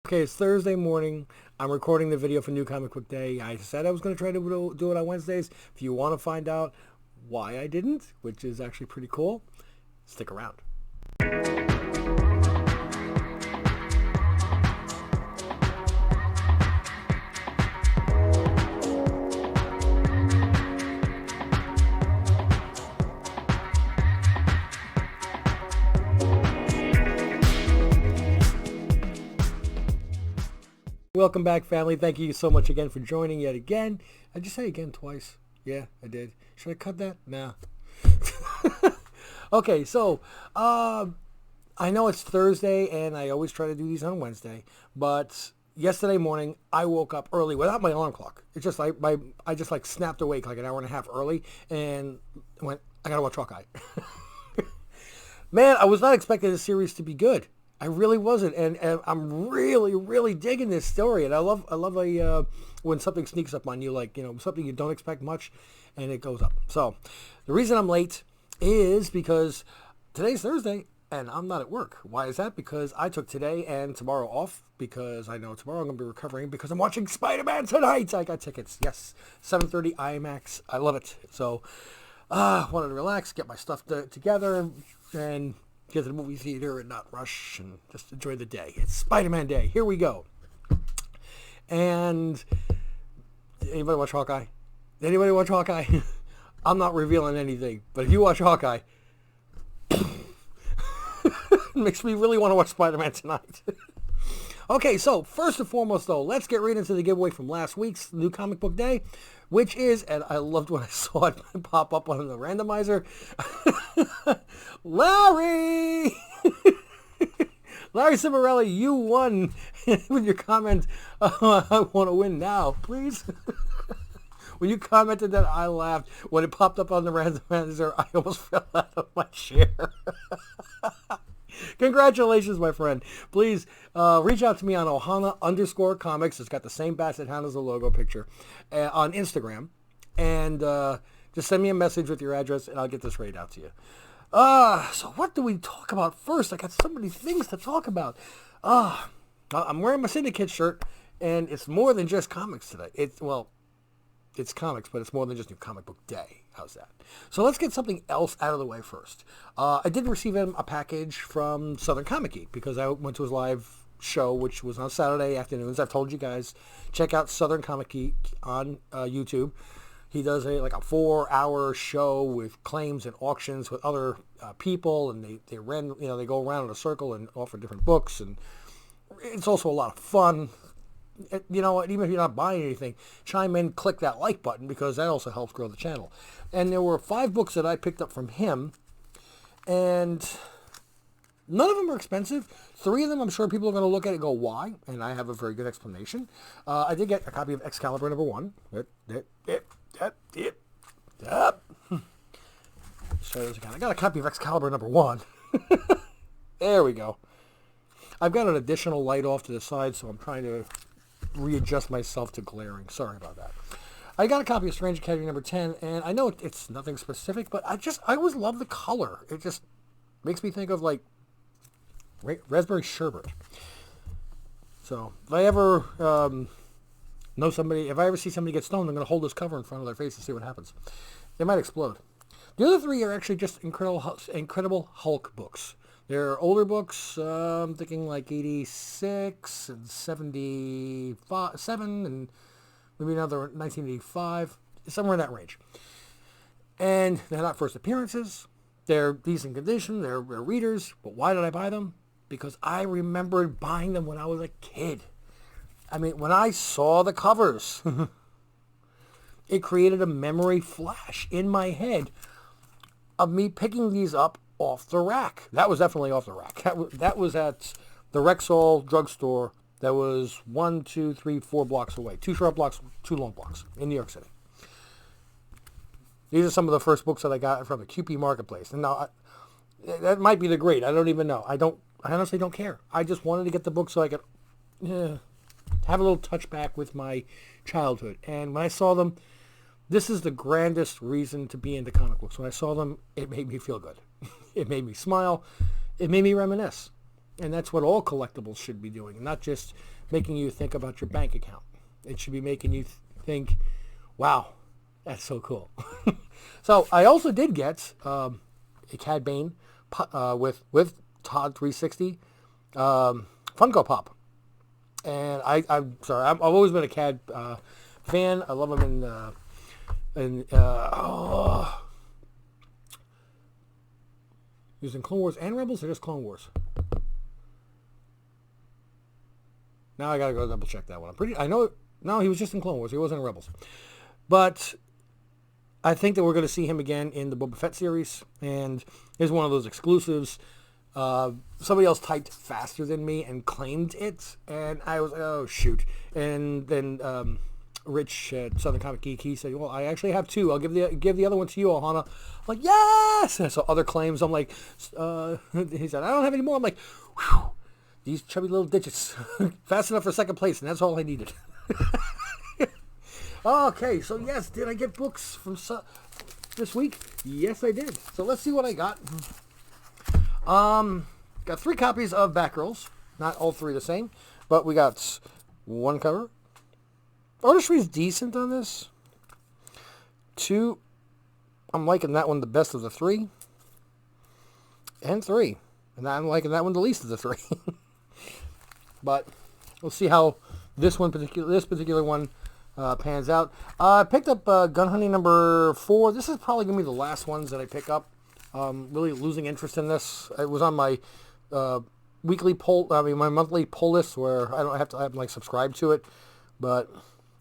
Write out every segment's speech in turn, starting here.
Okay, it's Thursday morning. I'm recording the video for New Comic Book Day. I said I was going to try to do it on Wednesdays. If you want to find out why I didn't, which is actually pretty cool, stick around. Welcome back, family. Thank you so much again for joining yet again. I just say again twice. Yeah, I did. Should I cut that? Nah. Okay, so I know it's Thursday, and I always try to do these on Wednesday, but yesterday morning I woke up early without my alarm clock. It's just like I just like snapped awake like an hour and a half early and went, I gotta watch Hawkeye. Man, I was not expecting this series to be good. I really wasn't, and I'm really digging this story, and I love when something sneaks up on you, like something you don't expect much, and it goes up. So, the reason I'm late is because today's Thursday, and I'm not at work. Why is that? Because I took today and tomorrow off because I know tomorrow I'm gonna be recovering because I'm watching Spider-Man tonight. I got tickets. Yes, 7:30 IMAX. I love it. So, wanted to relax, get my stuff together, and get to the movie theater and not rush and just enjoy the day. It's Spider-Man Day. Here we go. And anybody watch Hawkeye? Anybody watch Hawkeye? I'm not revealing anything, but if you watch Hawkeye, it makes me really want to watch Spider-Man tonight. Okay, so first and foremost, though, let's get right into the giveaway from last week's New Comic Book Day, which is, and I loved when I saw it pop up on the randomizer, Larry! Larry Cimarelli, you won with your comment, I want to win now, please. When you commented that, I laughed. When it popped up on the randomizer, I almost fell out of my chair. Congratulations, my friend. Please reach out to me on Ohana_comics. It's got the same Basset Hound as the logo picture on Instagram. And just send me a message with your address, and I'll get this right out to you. So what do we talk about first? I got so many things to talk about. I'm wearing my Syndicate shirt, and it's more than just comics today. It's comics, but it's more than just New Comic Book Day. How's that? So let's get something else out of the way first. I did receive a package from Southern Comic Geek because I went to his live show, which was on Saturday afternoons. I've told you guys, check out Southern Comic Geek on YouTube. He does a 4-hour show with claims and auctions with other people, and they go around in a circle and offer different books, and it's also a lot of fun. You know what, even if you're not buying anything, chime in, click that like button, because that also helps grow the channel. And there were 5 books that I picked up from him, and none of them are expensive. 3 of them, I'm sure people are going to look at it and go, why? And I have a very good explanation. I did get a copy of Excalibur #1. I got a copy of Excalibur #1. There we go. I've got an additional light off to the side, so I'm trying to readjust myself to glaring. Sorry about that. I got a copy of Strange Academy #10, and I know it's nothing specific, but I always love the color. It just makes me think of raspberry sherbet. So if I ever if I ever see somebody get stoned, I'm going to hold this cover in front of their face and see what happens. They might explode. The other 3 are actually just Incredible Hulk books. They're older books, I'm thinking like 86 and 77 and maybe another 1985, somewhere in that range. And they're not first appearances. They're decent condition. They're readers. But why did I buy them? Because I remembered buying them when I was a kid. I mean, when I saw the covers, it created a memory flash in my head of me picking these up off the rack. That was definitely off the rack. That was at the Rexall drugstore that was 1, 2, 3, 4 blocks away. 2 short blocks, 2 long blocks in New York City. These are some of the first books that I got from the QP Marketplace. And now, that might be the grade. I don't even know. I honestly don't care. I just wanted to get the book so I could have a little touchback with my childhood. And when I saw them, this is the grandest reason to be into comic books. When I saw them, it made me feel good. It made me smile. It made me reminisce. And that's what all collectibles should be doing, not just making you think about your bank account. It should be making you think, wow, that's so cool. So I also did get a Cad Bane with Todd 360 Funko Pop. And I'm sorry, I've always been a Cad fan. I love him he was in Clone Wars and Rebels, or just Clone Wars? Now I gotta go double check that one. I know. No, he was just in Clone Wars. He wasn't in Rebels. But I think that we're going to see him again in the Boba Fett series, and he's one of those exclusives. Somebody else typed faster than me and claimed it, and I was like, oh shoot. And then Rich at Southern Comic Geek, he said, well, I actually have two. I'll give the other one to you, Ohana. I'm like, yes! And I saw other claims. I'm like, he said, I don't have any more. I'm like, whew, these chubby little digits. Fast enough for second place, and that's all I needed. Okay, so yes, did I get books from this week? Yes, I did. So let's see what I got. Got 3 copies of Batgirls. Not all 3 the same, but we got 1 cover. Artistry is decent on this. 2, I'm liking that one the best of the 3. And 3, and I'm liking that one the least of the 3. But we'll see how this particular one pans out. I picked up Gun Hunting number 4. This is probably going to be the last ones that I pick up. Really losing interest in this. It was on my weekly poll, my monthly poll list where I'm like subscribed to it, but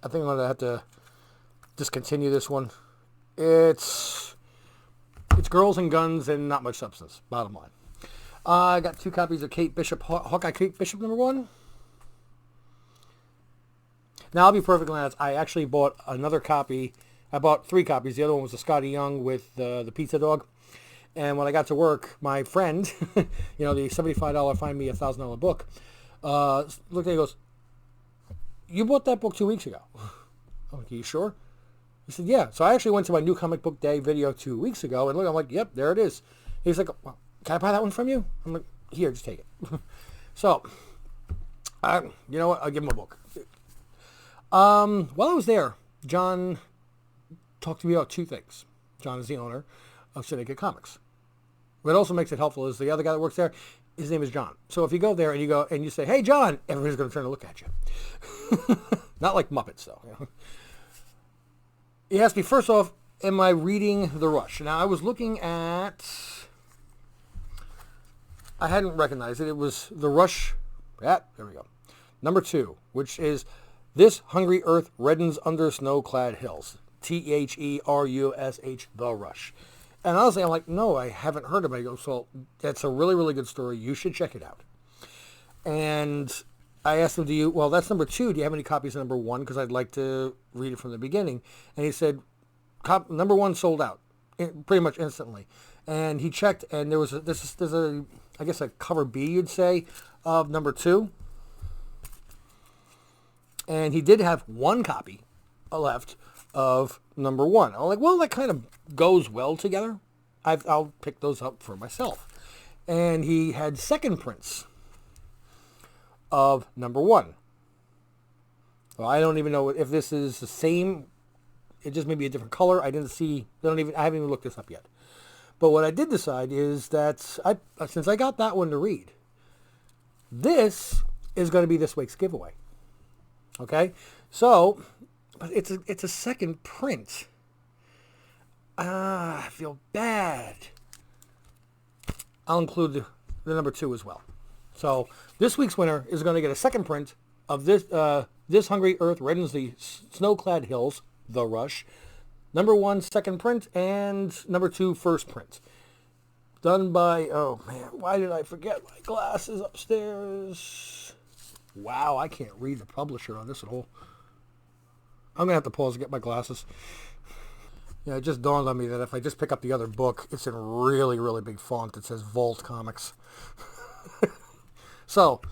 I think I'm going to have to discontinue this one. It's girls and guns and not much substance, bottom line. I got 2 copies of Kate Bishop, Hawkeye Kate Bishop number 1. Now, I'll be perfectly honest, I actually bought another copy. I bought 3 copies. The other one was the Scotty Young with the pizza dog. And when I got to work, my friend, the $75 Find Me a $1,000 book, looked at it and goes, you bought that book 2 weeks ago. I'm like, are you sure? He said, yeah. So I actually went to my new comic book day video 2 weeks ago, and look, I'm like, yep, there it is. He's like, well, can I buy that one from you? I'm like, here, just take it. So, you know what? I'll give him a book. While I was there, John talked to me about 2 things. John is the owner of Syndicate Comics. What also makes it helpful is the other guy that works there, his name is John. So if you go there and you say, hey, John, everybody's going to turn to look at you. Not like Muppets, though. You know? He asked me, first off, am I reading The Rush? Now, I was looking at... I hadn't recognized it. It was The Rush. Yeah, there we go. Number 2, which is This Hungry Earth Reddens Under Snow-Clad Hills. THERUSH, The Rush. And honestly, I'm like, no, I haven't heard of it. I go, so that's a really, really good story. You should check it out. And I asked him, well, that's number 2. Do you have any copies of number 1? Because I'd like to read it from the beginning. And he said, number 1 sold out pretty much instantly. And he checked, and there's a I guess a cover B, you'd say, of number 2. And he did have 1 copy left of number 1. I'm like, well, that kind of goes well together. I'll pick those up for myself. And he had second prints of number 1. Well, I don't even know if this is the same. It just may be a different color. I haven't even looked this up yet. But what I did decide is that since I got that one to read, this is going to be this week's giveaway. Okay? So, but it's a second print. I feel bad. I'll include the number 2 as well. So this week's winner is going to get a second print of This Hungry Earth Reddens the Snow-Clad Hills, The Rush. Number 1, second print, and number 2, first print. Done by, oh man, why did I forget my glasses upstairs? Wow, I can't read the publisher on this at all. I'm going to have to pause and get my glasses. Yeah, it just dawned on me that if I just pick up the other book, it's in really, really big font. It says Vault Comics. So,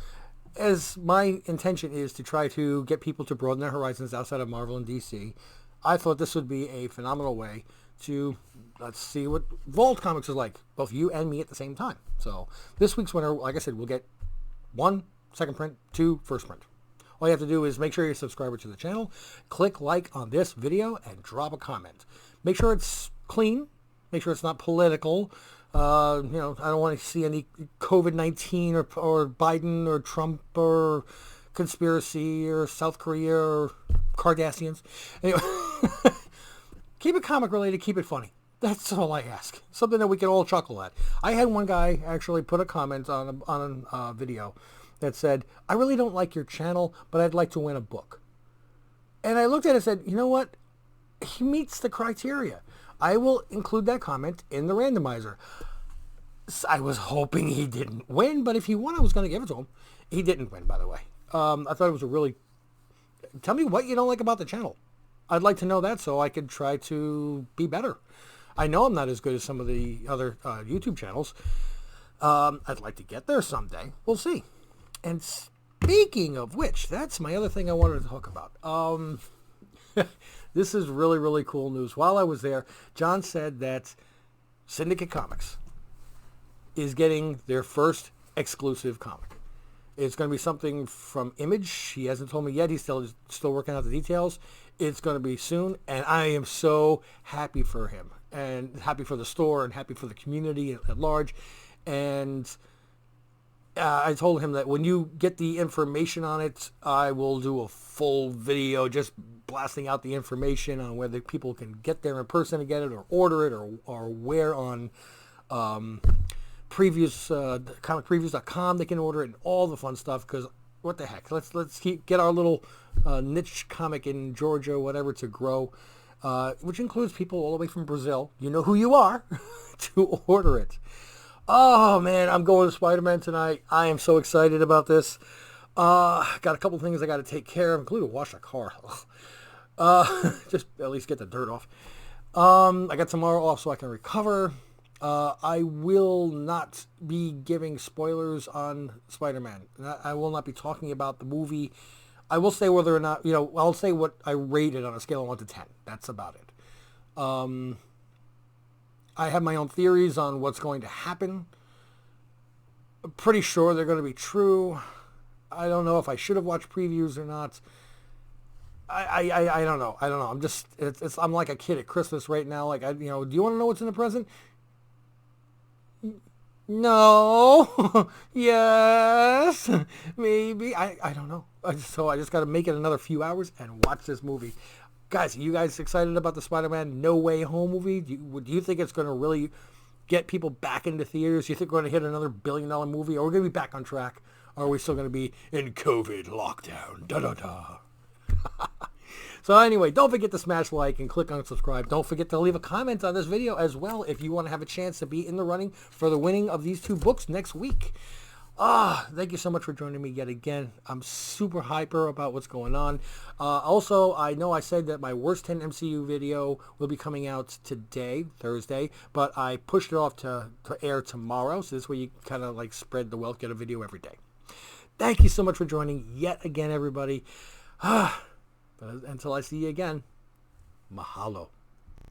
as my intention is to try to get people to broaden their horizons outside of Marvel and DC, I thought this would be a phenomenal way to, let's see what Vault Comics is like. Both you and me at the same time. So, this week's winner, like I said, will get 1, second print, 2, first print. All you have to do is make sure you're a subscriber to the channel, click like on this video, and drop a comment. Make sure it's clean. Make sure it's not political. I don't want to see any COVID-19 or Biden or Trump or conspiracy or South Korea or Kardashians. Anyway, keep it comic related, keep it funny. That's all I ask. Something that we can all chuckle at. I had one guy actually put a comment on a video that said, I really don't like your channel, but I'd like to win a book. And I looked at it and said, you know what? He meets the criteria. I will include that comment in the randomizer. I was hoping he didn't win, but if he won, I was going to give it to him. He didn't win, by the way. I thought it was a really... Tell me what you don't like about the channel. I'd like to know that so I could try to be better. I know I'm not as good as some of the other YouTube channels. I'd like to get there someday. We'll see. And speaking of which, that's my other thing I wanted to talk about. This is really, really cool news. While I was there, John said that Syndicate Comics is getting their first exclusive comic. It's going to be something from Image. He hasn't told me yet. He's still working out the details. It's going to be soon, and I am so happy for him, and happy for the store, and happy for the community at large. And I told him that when you get the information on it, I will do a full video just blasting out the information on whether people can get there in person to get it, or order it, or where on comicpreviews.com they can order it, and all the fun stuff. Because what the heck, let's get our little niche comic in Georgia, whatever, to grow, which includes people all the way from Brazil. You know who you are to order it. Oh man, I'm going to Spider-Man tonight. I am so excited about this. Got a couple things I got to take care of, including wash a car. Just at least get the dirt off. I got tomorrow off so I can recover. I will not be giving spoilers on Spider-Man. I will not be talking about the movie. I will say whether or not, I'll say what I rated on a scale of 1 to 10. That's about it. I have my own theories on what's going to happen. I'm pretty sure they're going to be true. I don't know if I should have watched previews or not. I don't know. I'm just, I'm like a kid at Christmas right now. Like, do you want to know what's in the present? No. Yes. Maybe. I don't know. So I just got to make it another few hours and watch this movie. Guys, are you guys excited about the Spider-Man No Way Home movie? Do you think it's going to really get people back into theaters? Do you think we're going to hit another $1 billion movie? Or are we going to be back on track? Or are we still going to be in COVID lockdown? Da-da-da. So anyway, don't forget to smash like and click on subscribe. Don't forget to leave a comment on this video as well if you want to have a chance to be in the running for the winning of these 2 books next week. Thank you so much for joining me yet again. I'm super hyper about what's going on. Also, I know I said that my Worst 10 MCU video will be coming out today, Thursday, but I pushed it off to air tomorrow, so this way you kind of like spread the wealth, get a video every day. Thank you so much for joining yet again, everybody. But until I see you again, mahalo.